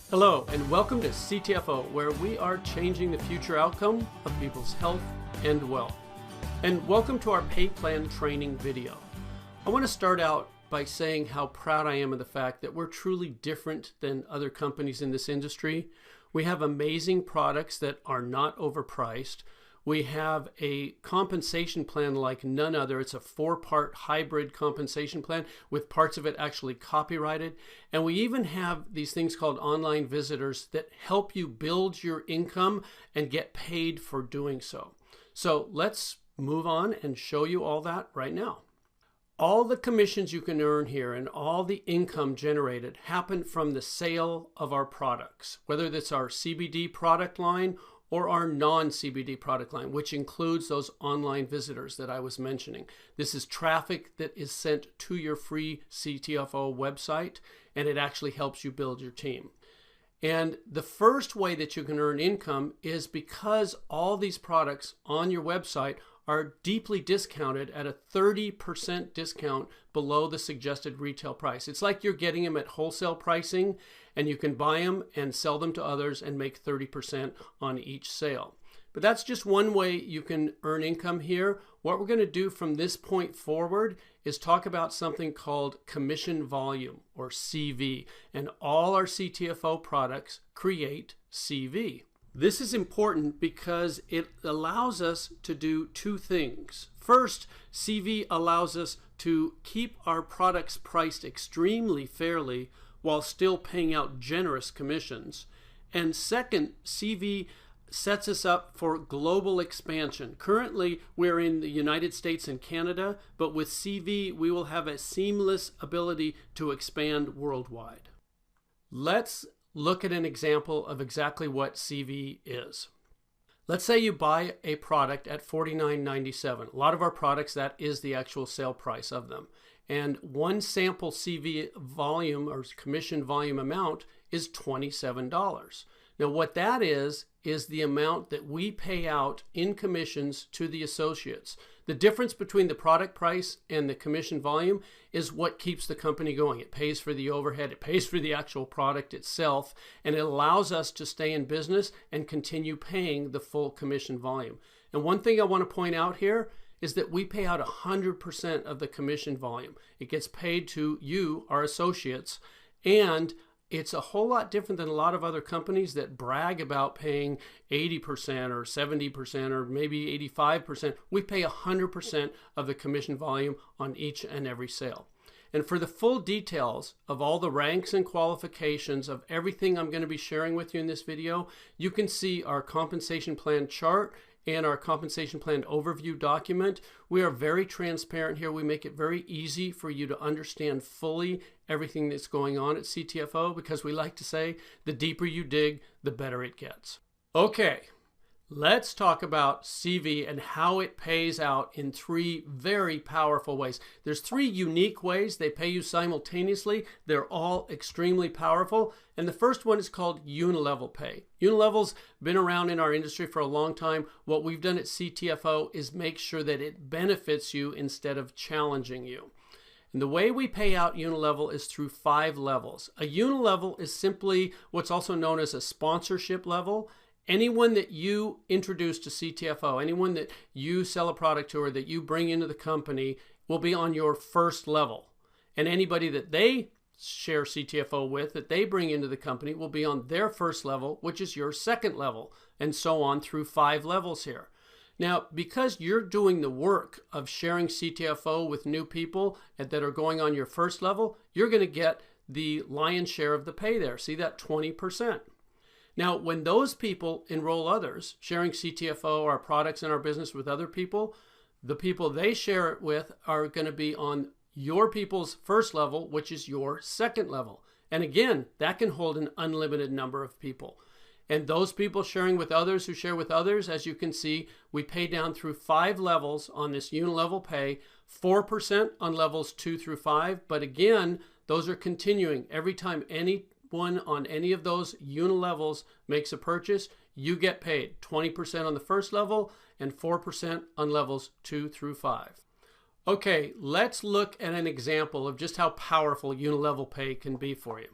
Hello, and welcome to CTFO, where we are changing the future outcome of people's health and wealth. And welcome to our PayPlan training video. I want to start out by saying how proud I am of the fact that we're truly different than other companies in this industry. We have amazing products that are not overpriced. We have a compensation plan like none other. It's a 4-part hybrid compensation plan with parts of it actually copyrighted. And we even have these things called online visitors that help you build your income and get paid for doing so. So let's move on and show you all that right now. All the commissions you can earn here and all the income generated happen from the sale of our products, whether that's our CBD product line or our non-CBD product line, which includes those online visitors that I was mentioning. This is traffic that is sent to your free CTFO website, and it actually helps you build your team. And the first way that you can earn income is because all these products on your website are deeply discounted at a 30% discount below the suggested retail price. It's like you're getting them at wholesale pricing, and you can buy them and sell them to others and make 30% on each sale. But that's just one way you can earn income here. What we're going to do from this point forward is talk about something called commission volume, or CV, and all our CTFO products create CV. This is important because it allows us to do two things. First, CV allows us to keep our products priced extremely fairly while still paying out generous commissions. And second, CV sets us up for global expansion. Currently, we're in the United States and Canada, but with CV, we will have a seamless ability to expand worldwide. Let's look at an example of exactly what CV is. Let's say you buy a product at $49.97. A lot of our products, that is the actual sale price of them. And one sample CV volume or commission volume amount is $27. Now what that is the amount that we pay out in commissions to the associates. The difference between the product price and the commission volume is what keeps the company going. It pays for the overhead, it pays for the actual product itself, and it allows us to stay in business and continue paying the full commission volume. And one thing I want to point out here is that we pay out 100% of the commission volume. It gets paid to you, our associates, and it's a whole lot different than a lot of other companies that brag about paying 80% or 70% or maybe 85%. We pay 100% of the commission volume on each and every sale. And for the full details of all the ranks and qualifications of everything I'm going to be sharing with you in this video, you can see our compensation plan chart and our compensation plan overview document. We are very transparent here. We make it very easy for you to understand fully everything that's going on at CTFO, because we like to say the deeper you dig, the better it gets. Okay, let's talk about CV and how it pays out in 3 very powerful ways. There's 3 unique ways they pay you simultaneously. They're all extremely powerful. And the first one is called unilevel pay. Unilevel's been around in our industry for a long time. What we've done at CTFO is make sure that it benefits you instead of challenging you. And the way we pay out unilevel is through 5 levels. A unilevel is simply what's also known as a sponsorship level. Anyone that you introduce to CTFO, anyone that you sell a product to or that you bring into the company will be on your first level. And anybody that they share CTFO with, that they bring into the company, will be on their first level, which is your second level, and so on through 5 levels here. Now, because you're doing the work of sharing CTFO with new people that are going on your first level, you're going to get the lion's share of the pay there. See that 20%. Now, when those people enroll others, sharing CTFO, our products and our business with other people, the people they share it with are going to be on your people's first level, which is your second level. And again, that can hold an unlimited number of people. And those people sharing with others who share with others, as you can see, we pay down through 5 levels on this unilevel pay, 4% on levels 2 through 5. But again, those are continuing. Every time anyone on any of those unilevels makes a purchase, you get paid 20% on the first level and 4% on levels 2 through 5. Okay, let's look at an example of just how powerful unilevel pay can be for you.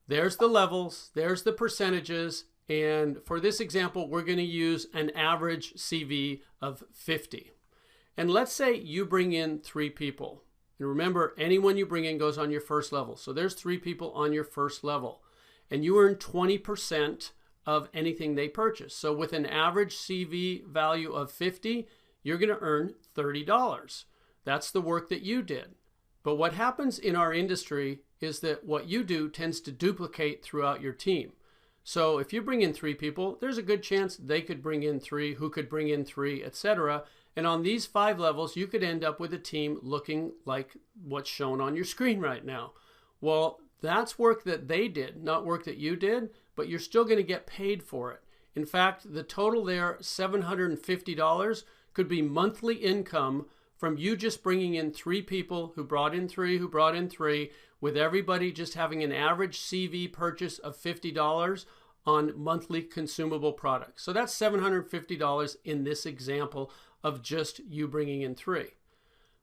There's the levels, there's the percentages, and for this example, we're going to use an average CV of 50. And let's say you bring in 3 people. And remember, anyone you bring in goes on your first level. So there's 3 people on your first level. And you earn 20% of anything they purchase. So with an average CV value of 50, you're going to earn $30. That's the work that you did. But what happens in our industry is that what you do tends to duplicate throughout your team. So if you bring in 3 people, there's a good chance they could bring in 3, who could bring in 3, etc. And on these 5 levels, you could end up with a team looking like what's shown on your screen right now. Well, that's work that they did, not work that you did, but you're still going to get paid for it. In fact, the total there, $750, could be monthly income from you just bringing in 3 people who brought in 3, who brought in 3, with everybody just having an average CV purchase of $50 on monthly consumable products. So that's $750 in this example of just you bringing in 3.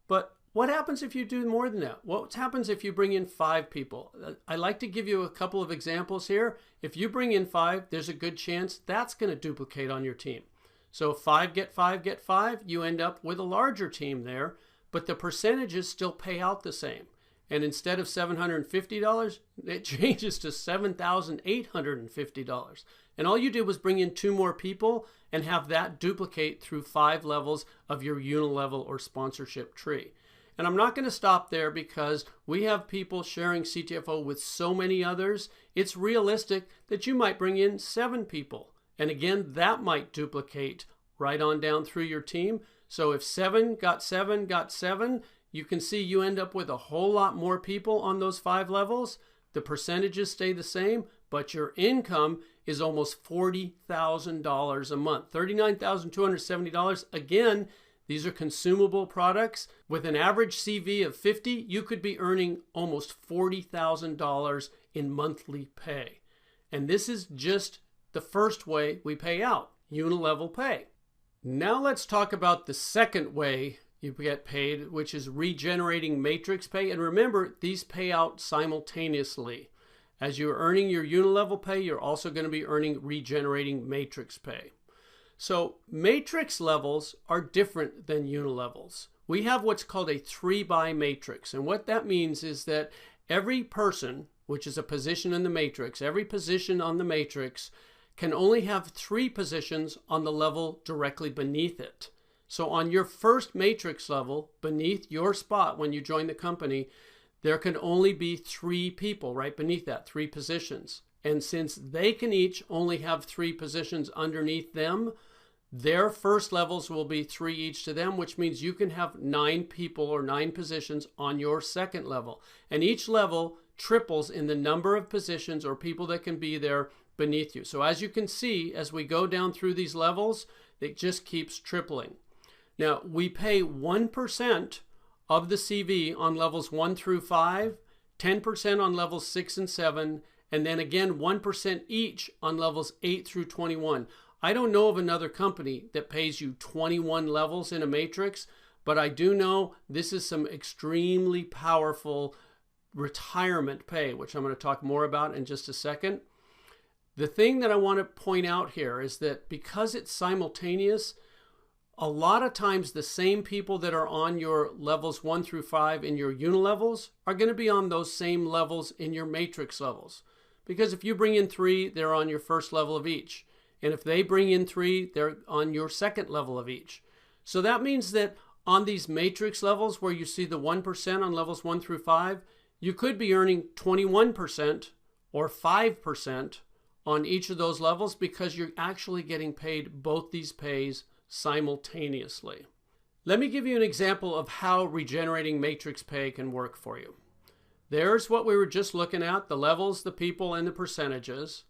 But what happens if you do more than that? What happens if you bring in 5 people? I like to give you a couple of examples here. If you bring in 5, there's a good chance that's going to duplicate on your team. So 5 get 5 get 5, you end up with a larger team there, but the percentages still pay out the same. And instead of $750, it changes to $7,850. And all you did was bring in 2 more people and have that duplicate through 5 levels of your unilevel or sponsorship tree. And I'm not going to stop there because we have people sharing CTFO with so many others. It's realistic that you might bring in 7 people. And again, that might duplicate right on down through your team. So if 7 got 7 got 7, you can see you end up with a whole lot more people on those 5 levels. The percentages stay the same, but your income is almost $40,000 a month, $39,270. Again, these are consumable products. With an average CV of 50, you could be earning almost $40,000 in monthly pay. And this is just the first way we pay out, unilevel pay. Now let's talk about the second way you get paid, which is regenerating matrix pay. And remember, these pay out simultaneously. As you're earning your unilevel pay, you're also going to be earning regenerating matrix pay. So matrix levels are different than unilevels. We have what's called a 3-by matrix. And what that means is that every person, which is a position in the matrix, every position on the matrix can only have 3 positions on the level directly beneath it. So on your first matrix level, beneath your spot when you join the company, there can only be 3 people right beneath that, 3 positions. And since they can each only have 3 positions underneath them, their first levels will be 3 each to them, which means you can have 9 people or 9 positions on your second level. And each level triples in the number of positions or people that can be there beneath you. So as you can see, as we go down through these levels, it just keeps tripling. Now, we pay 1% of the CV on levels 1 through 5, 10% on levels 6 and 7, and then again 1% each on levels 8 through 21. I don't know of another company that pays you 21 levels in a matrix, but I do know this is some extremely powerful retirement pay, which I'm going to talk more about in just a second. The thing that I want to point out here is that because it's simultaneous, a lot of times the same people that are on your levels 1 through 5 in your unilevels are going to be on those same levels in your matrix levels. Because if you bring in 3, they're on your first level of each. And if they bring in 3, they're on your second level of each. So that means that on these matrix levels where you see the 1% on levels 1 through 5, you could be earning 21% or 5% on each of those levels because you're actually getting paid both these pays simultaneously. Let me give you an example of how regenerating matrix pay can work for you. There's what we were just looking at, the levels, the people, and the percentages.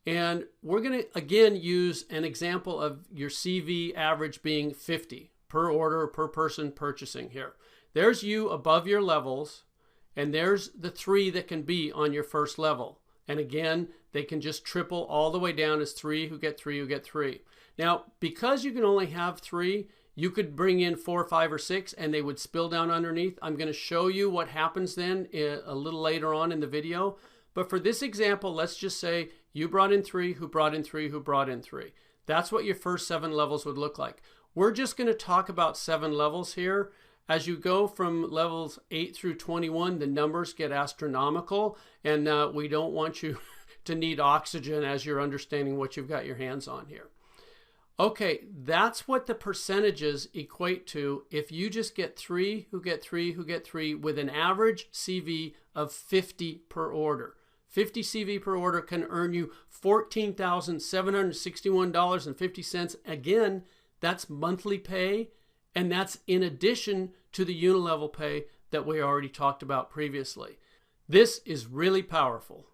And we're going to, again, use an example of your CV average being 50 per order, per person purchasing here. There's you above your levels, and there's the 3 that can be on your first level. And again, they can just triple all the way down as 3 who get 3 who get 3. Now, because you can only have 3, you could bring in 4, 5, or 6, and they would spill down underneath. I'm going to show you what happens then a little later on in the video. But for this example, let's just say you brought in 3, who brought in 3, who brought in 3. That's what your first 7 levels would look like. We're just going to talk about 7 levels here. As you go from levels 8 through 21, the numbers get astronomical, and we don't want you to need oxygen as you're understanding what you've got your hands on here. Okay, that's what the percentages equate to if you just get 3, who get 3, who get 3, with an average CV of 50 per order. 50 CV per order can earn you $14,761.50. Again, that's monthly pay, and that's in addition to the unilevel pay that we already talked about previously. This is really powerful.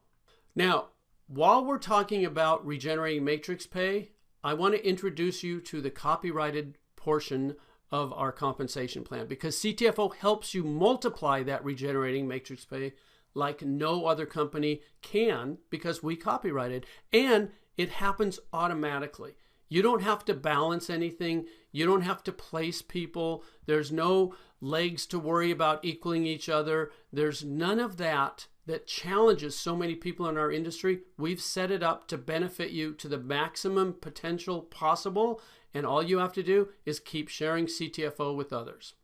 Now, while we're talking about regenerating matrix pay, I want to introduce you to the copyrighted portion of our compensation plan, because CTFO helps you multiply that regenerating matrix pay like no other company can, because we copyrighted, and it happens automatically. You don't have to balance anything. You don't have to place people. There's no legs to worry about equaling each other. There's none of that challenges so many people in our industry. We've set it up to benefit you to the maximum potential possible, and all you have to do is keep sharing CTFO with others.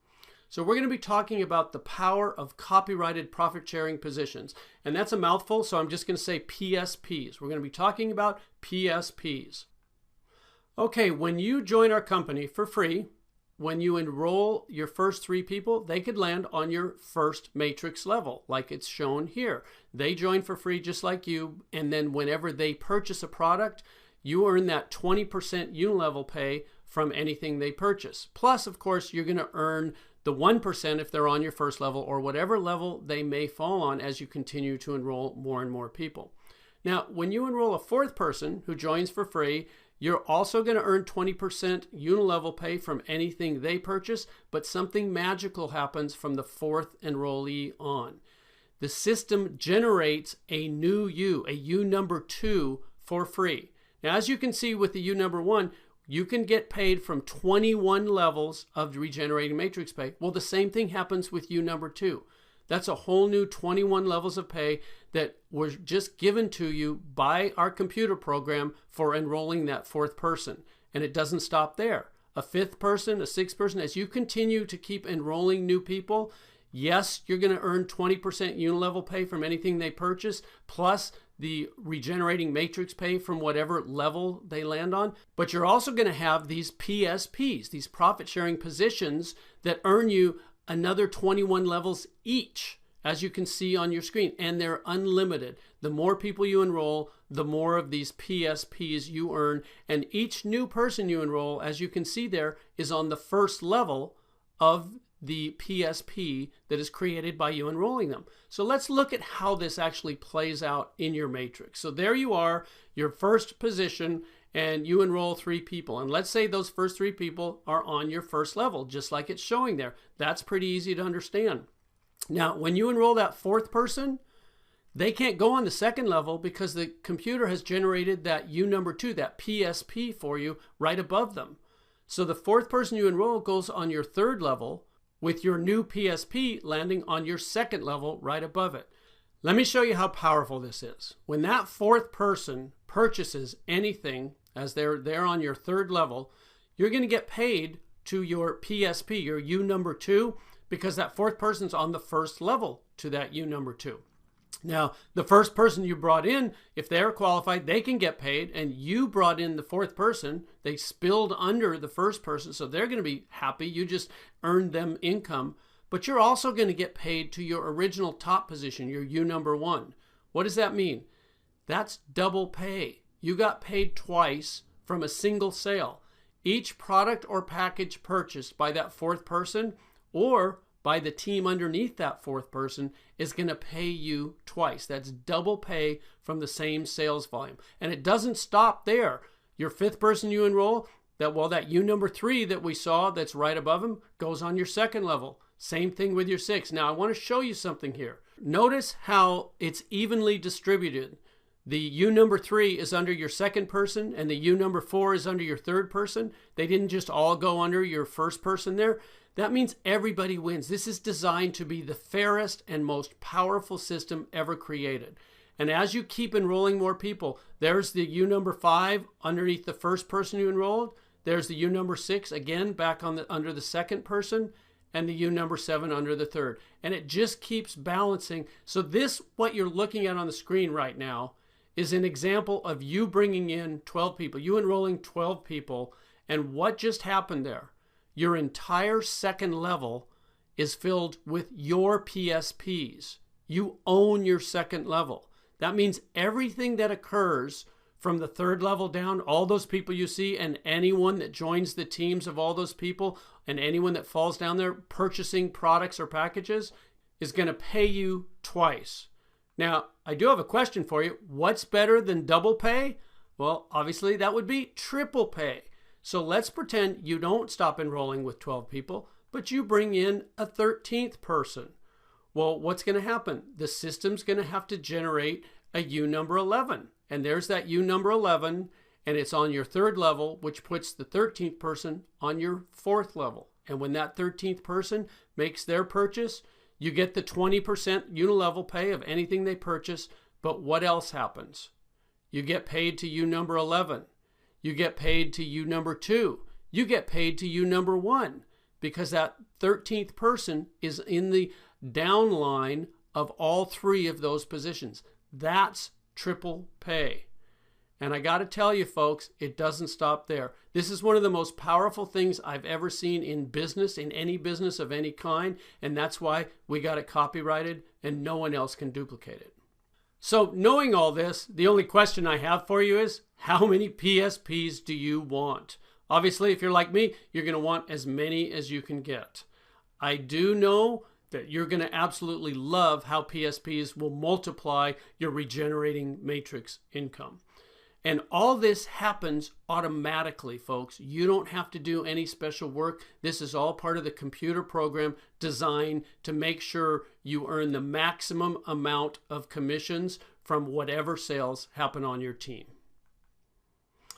So we're going to be talking about the power of copyrighted profit-sharing positions. And that's a mouthful, so I'm just going to say PSPs. We're going to be talking about PSPs. Okay, when you join our company for free, when you enroll your first 3 people, they could land on your first matrix level, like it's shown here. They join for free just like you, and then whenever they purchase a product, you earn that 20% unilevel pay from anything they purchase. Plus, of course, you're going to earn the 1% if they're on your first level, or whatever level they may fall on as you continue to enroll more and more people. Now, when you enroll a 4th person who joins for free, you're also going to earn 20% unilevel pay from anything they purchase, but something magical happens from the 4th enrollee on. The system generates a new U, a U number 2, for free. Now, as you can see with the U number 1, you can get paid from 21 levels of regenerating matrix pay. Well, the same thing happens with U number 2. That's a whole new 21 levels of pay that was just given to you by our computer program for enrolling that 4th person. And it doesn't stop there. A 5th person, a 6th person, as you continue to keep enrolling new people, yes, you're going to earn 20% unilevel pay from anything they purchase, plus the regenerating matrix pay from whatever level they land on. But you're also going to have these PSPs, these profit sharing positions, that earn you another 21 levels each, as you can see on your screen, and they're unlimited. The more people you enroll, the more of these PSPs you earn, and each new person you enroll, as you can see there, is on the first level of the PSP that is created by you enrolling them. So let's look at how this actually plays out in your matrix. So there you are, your first position, and you enroll 3 people. And let's say those first 3 people are on your first level, just like it's showing there. That's pretty easy to understand. Now, when you enroll that 4th person, they can't go on the 2nd level because the computer has generated that U number 2, that PSP for you right above them. So the 4th person you enroll goes on your 3rd level, with your new PSP landing on your 2nd level right above it. Let me show you how powerful this is. When that 4th person purchases anything, as they're there on your 3rd level, you're going to get paid to your PSP, your U number 2, because that 4th person's on the 1st level to that U number 2. Now, the first person you brought in, if they're qualified, they can get paid, and you brought in the 4th person. They spilled under the 1st person, so they're going to be happy. You just earned them income, but you're also going to get paid to your original top position, your U number 1. What does that mean? That's double pay. You got paid twice from a single sale. Each product or package purchased by that 4th person or by the team underneath that 4th person is going to pay you twice. That's double pay from the same sales volume. And it doesn't stop there. Your 5th person you enroll, that U number 3 that we saw that's right above him goes on your 2nd level. Same thing with your 6th. Now I want to show you something here. Notice how it's evenly distributed. The U number 3 is under your 2nd person, and the U number 4 is under your 3rd person. They didn't just all go under your 1st person there. That means everybody wins. This is designed to be the fairest and most powerful system ever created. And as you keep enrolling more people, there's the U number 5 underneath the first person you enrolled. There's the U number 6 again back on under the second person, and the U number 7 under the third. And it just keeps balancing. So this, what you're looking at on the screen right now, is an example of you bringing in 12 people, you enrolling 12 people. And what just happened there? Your entire second level is filled with your PSPs. You own your second level. That means everything that occurs from the third level down, all those people you see, and anyone that joins the teams of all those people, and anyone that falls down there purchasing products or packages, is going to pay you twice. Now, I do have a question for you. What's better than double pay? Well, obviously that would be triple pay. So let's pretend you don't stop enrolling with 12 people, but you bring in a 13th person. Well, what's going to happen? The system's going to have to generate a U number 11. And there's that U number 11, and it's on your third level, which puts the 13th person on your fourth level. And when that 13th person makes their purchase, you get the 20% unilevel pay of anything they purchase. But what else happens? You get paid to U number 11. You get paid to U number 2. You get paid to U number 1, because that 13th person is in the downline of all three of those positions. That's triple pay. And I got to tell you, folks, it doesn't stop there. This is one of the most powerful things I've ever seen in business, in any business of any kind. And that's why we got it copyrighted and no one else can duplicate it. So knowing all this, the only question I have for you is, how many PSPs do you want? Obviously, if you're like me, you're going to want as many as you can get. I do know that you're going to absolutely love how PSPs will multiply your regenerating matrix income. And all this happens automatically, folks. You don't have to do any special work. This is all part of the computer program designed to make sure you earn the maximum amount of commissions from whatever sales happen on your team.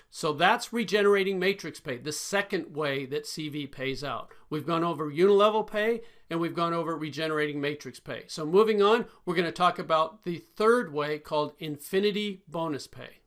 So that's regenerating matrix pay, the second way that CV pays out. We've gone over unilevel pay and we've gone over regenerating matrix pay. So moving on, we're going to talk about the third way called infinity bonus pay.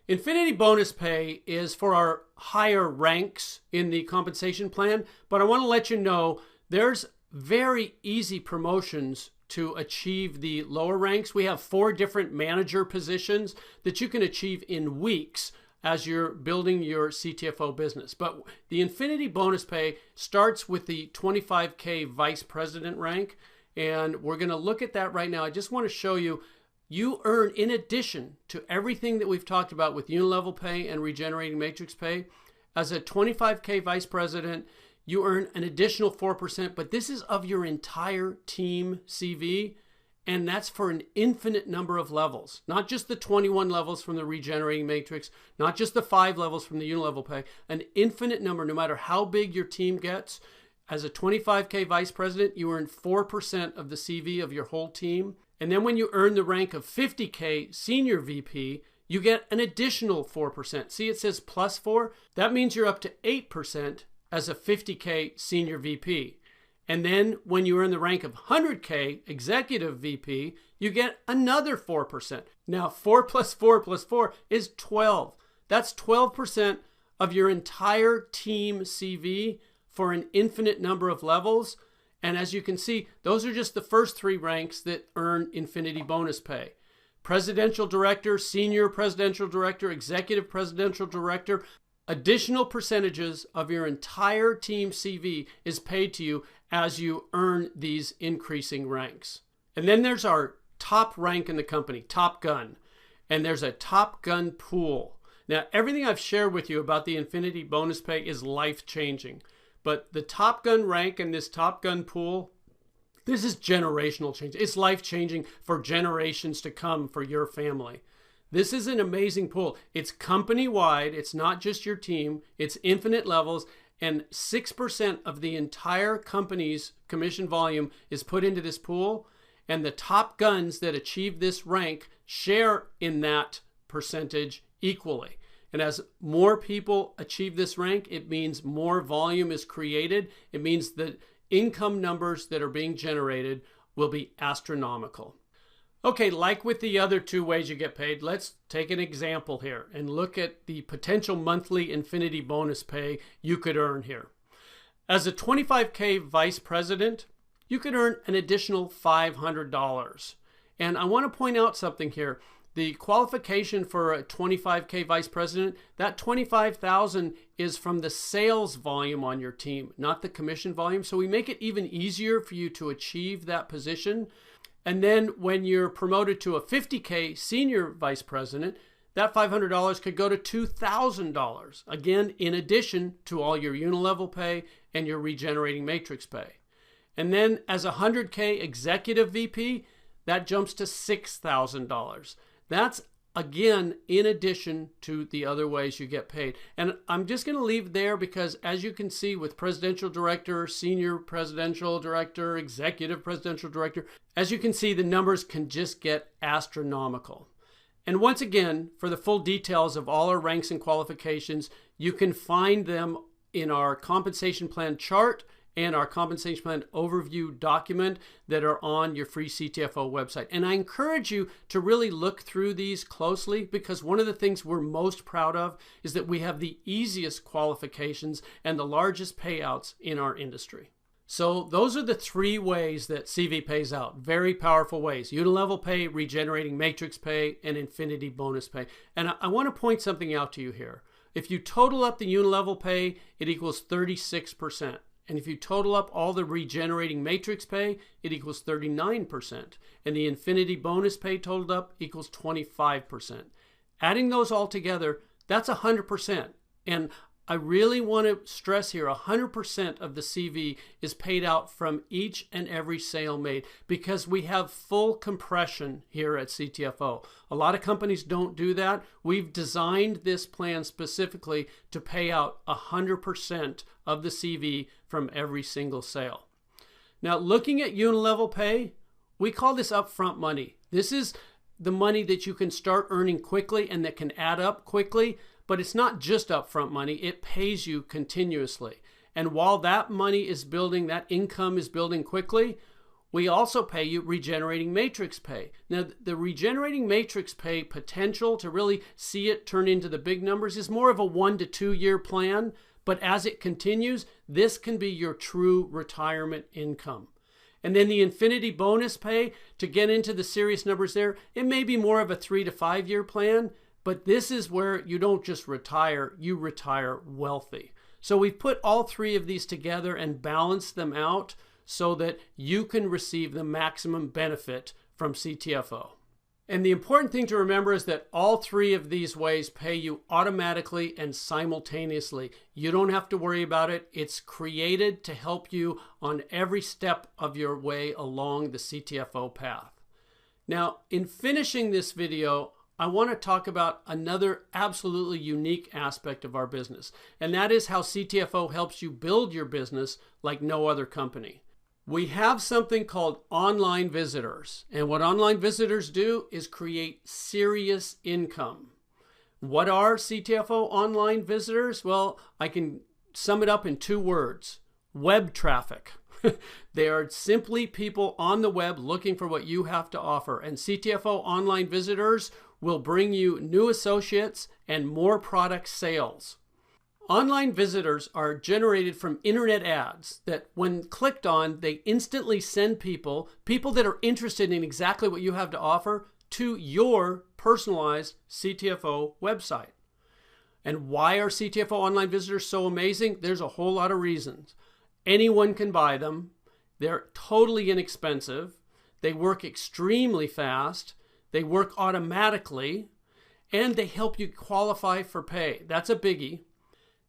Infinity bonus pay is for our higher ranks in the compensation plan, but I want to let you know there's very easy promotions to achieve the lower ranks. We have 4 different manager positions that you can achieve in weeks as you're building your CTFO business. But the infinity bonus pay starts with the 25K vice president rank, and we're going to look at that right now. I just want to show you, you earn, in addition to everything that we've talked about with unilevel pay and regenerating matrix pay, as a 25K vice president, you earn an additional 4%, but this is of your entire team CV, and that's for an infinite number of levels, not just the 21 levels from the regenerating matrix, not just the 5 levels from the unilevel pay, an infinite number, no matter how big your team gets. As a 25K vice president, you earn 4% of the CV of your whole team. And then when you earn the rank of 50K senior VP, you get an additional 4%. See, it says plus 4. That means you're up to 8% as a 50K senior VP. And then when you earn the rank of 100K executive VP, you get another 4%. Now 4 plus 4 plus 4 is 12. That's 12% of your entire team CV for an infinite number of levels. And as you can see, those are just the first 3 ranks that earn infinity bonus pay. Presidential director, senior presidential director, executive presidential director. Additional percentages of your entire team CV is paid to you as you earn these increasing ranks. And then there's our top rank in the company, Top Gun. And there's a Top Gun pool. Now, everything I've shared with you about the infinity bonus pay is life-changing. But the Top Gun rank and this Top Gun pool, this is generational change. It's life-changing for generations to come for your family. This is an amazing pool. It's company-wide. It's not just your team. It's infinite levels. And 6% of the entire company's commission volume is put into this pool. And the top guns that achieve this rank share in that percentage equally. And as more people achieve this rank, it means more volume is created. It means the income numbers that are being generated will be astronomical. Okay, like with the other two ways you get paid, let's take an example here and look at the potential monthly infinity bonus pay you could earn here. As a 25K vice president, you could earn an additional $500. And I want to point out something here. The qualification for a 25K vice president, that $25,000 is from the sales volume on your team, not the commission volume. So we make it even easier for you to achieve that position. And then when you're promoted to a 50K senior vice president, that $500 could go to $2,000, again, in addition to all your unilevel pay and your regenerating matrix pay. And then as a 100K executive VP, that jumps to $6,000. That's, again, in addition to the other ways you get paid. And I'm just going to leave there because, as you can see with presidential director, senior presidential director, executive presidential director, as you can see, the numbers can just get astronomical. And once again, for the full details of all our ranks and qualifications, you can find them in our compensation plan chart and our compensation plan overview document that are on your free CTFO website. And I encourage you to really look through these closely, because one of the things we're most proud of is that we have the easiest qualifications and the largest payouts in our industry. So those are the three ways that CV pays out. Very powerful ways: unilevel pay, regenerating matrix pay, and infinity bonus pay. And I want to point something out to you here. If you total up the unilevel pay, it equals 36%. And if you total up all the regenerating matrix pay, it equals 39%. And the infinity bonus pay totaled up equals 25%. Adding those all together, that's 100%. And I really want to stress here, 100% of the CV is paid out from each and every sale made, because we have full compression here at CTFO. A lot of companies don't do that. We've designed this plan specifically to pay out 100% of the CV from every single sale. Now, looking at unilevel pay, we call this upfront money. This is the money that you can start earning quickly and that can add up quickly. But it's not just upfront money, it pays you continuously. And while that money is building, that income is building quickly, we also pay you regenerating matrix pay. Now, the regenerating matrix pay potential to really see it turn into the big numbers is more of a 1 to 2 year plan. But as it continues, this can be your true retirement income. And then the infinity bonus pay, to get into the serious numbers there, it may be more of a 3 to 5 year plan. But this is where you don't just retire, you retire wealthy. So we've put all three of these together and balanced them out so that you can receive the maximum benefit from CTFO. And the important thing to remember is that all three of these ways pay you automatically and simultaneously. You don't have to worry about it. It's created to help you on every step of your way along the CTFO path. Now, in finishing this video, I want to talk about another absolutely unique aspect of our business, and that is how CTFO helps you build your business like no other company. We have something called online visitors, and what online visitors do is create serious income. What are CTFO online visitors? Well, I can sum it up in 2 words: web traffic. They are simply people on the web looking for what you have to offer, and CTFO online visitors will bring you new associates and more product sales. Online visitors are generated from internet ads that, when clicked on, they instantly send people that are interested in exactly what you have to offer to your personalized CTFO website. And why are CTFO online visitors so amazing? There's a whole lot of reasons. Anyone can buy them. They're totally inexpensive. They work extremely fast. They work automatically, and they help you qualify for pay. That's a biggie.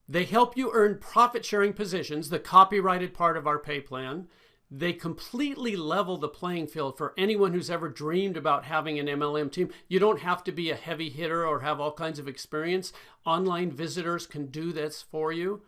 They help you earn profit-sharing positions, the copyrighted part of our pay plan. They completely level the playing field for anyone who's ever dreamed about having an MLM team. You don't have to be a heavy hitter or have all kinds of experience. Online visitors can do this for you.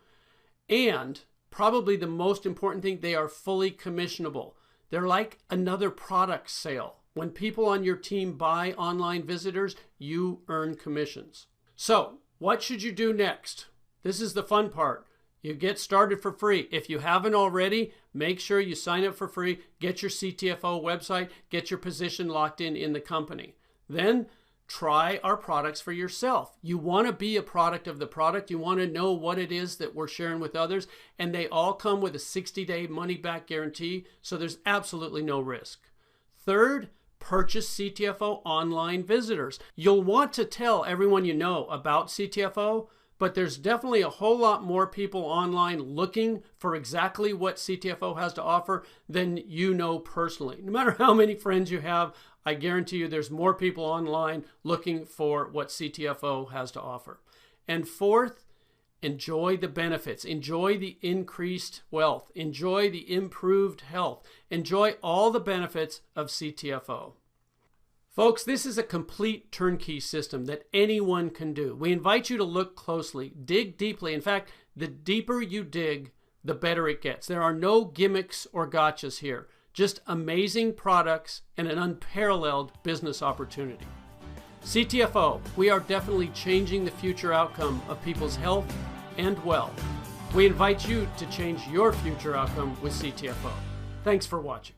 And probably the most important thing, they are fully commissionable. They're like another product sale. When people on your team buy online visitors, you earn commissions. So, what should you do next? This is the fun part. You get started for free. If you haven't already, make sure you sign up for free, get your CTFO website, get your position locked in the company. Then try our products for yourself. You want to be a product of the product. You want to know what it is that we're sharing with others. And they all come with a 60-day money-back guarantee, so there's absolutely no risk. Third, purchase CTFO online visitors. You'll want to tell everyone you know about CTFO, but there's definitely a whole lot more people online looking for exactly what CTFO has to offer than you know personally. No matter how many friends you have, I guarantee you there's more people online looking for what CTFO has to offer. And fourth, enjoy the benefits. Enjoy the increased wealth. Enjoy the improved health. Enjoy all the benefits of CTFO. Folks, this is a complete turnkey system that anyone can do. We invite you to look closely, dig deeply. In fact, the deeper you dig, the better it gets. There are no gimmicks or gotchas here, just amazing products and an unparalleled business opportunity. CTFO, we are definitely changing the future outcome of people's health and wealth. We invite you to change your future outcome with CTFO. Thanks for watching.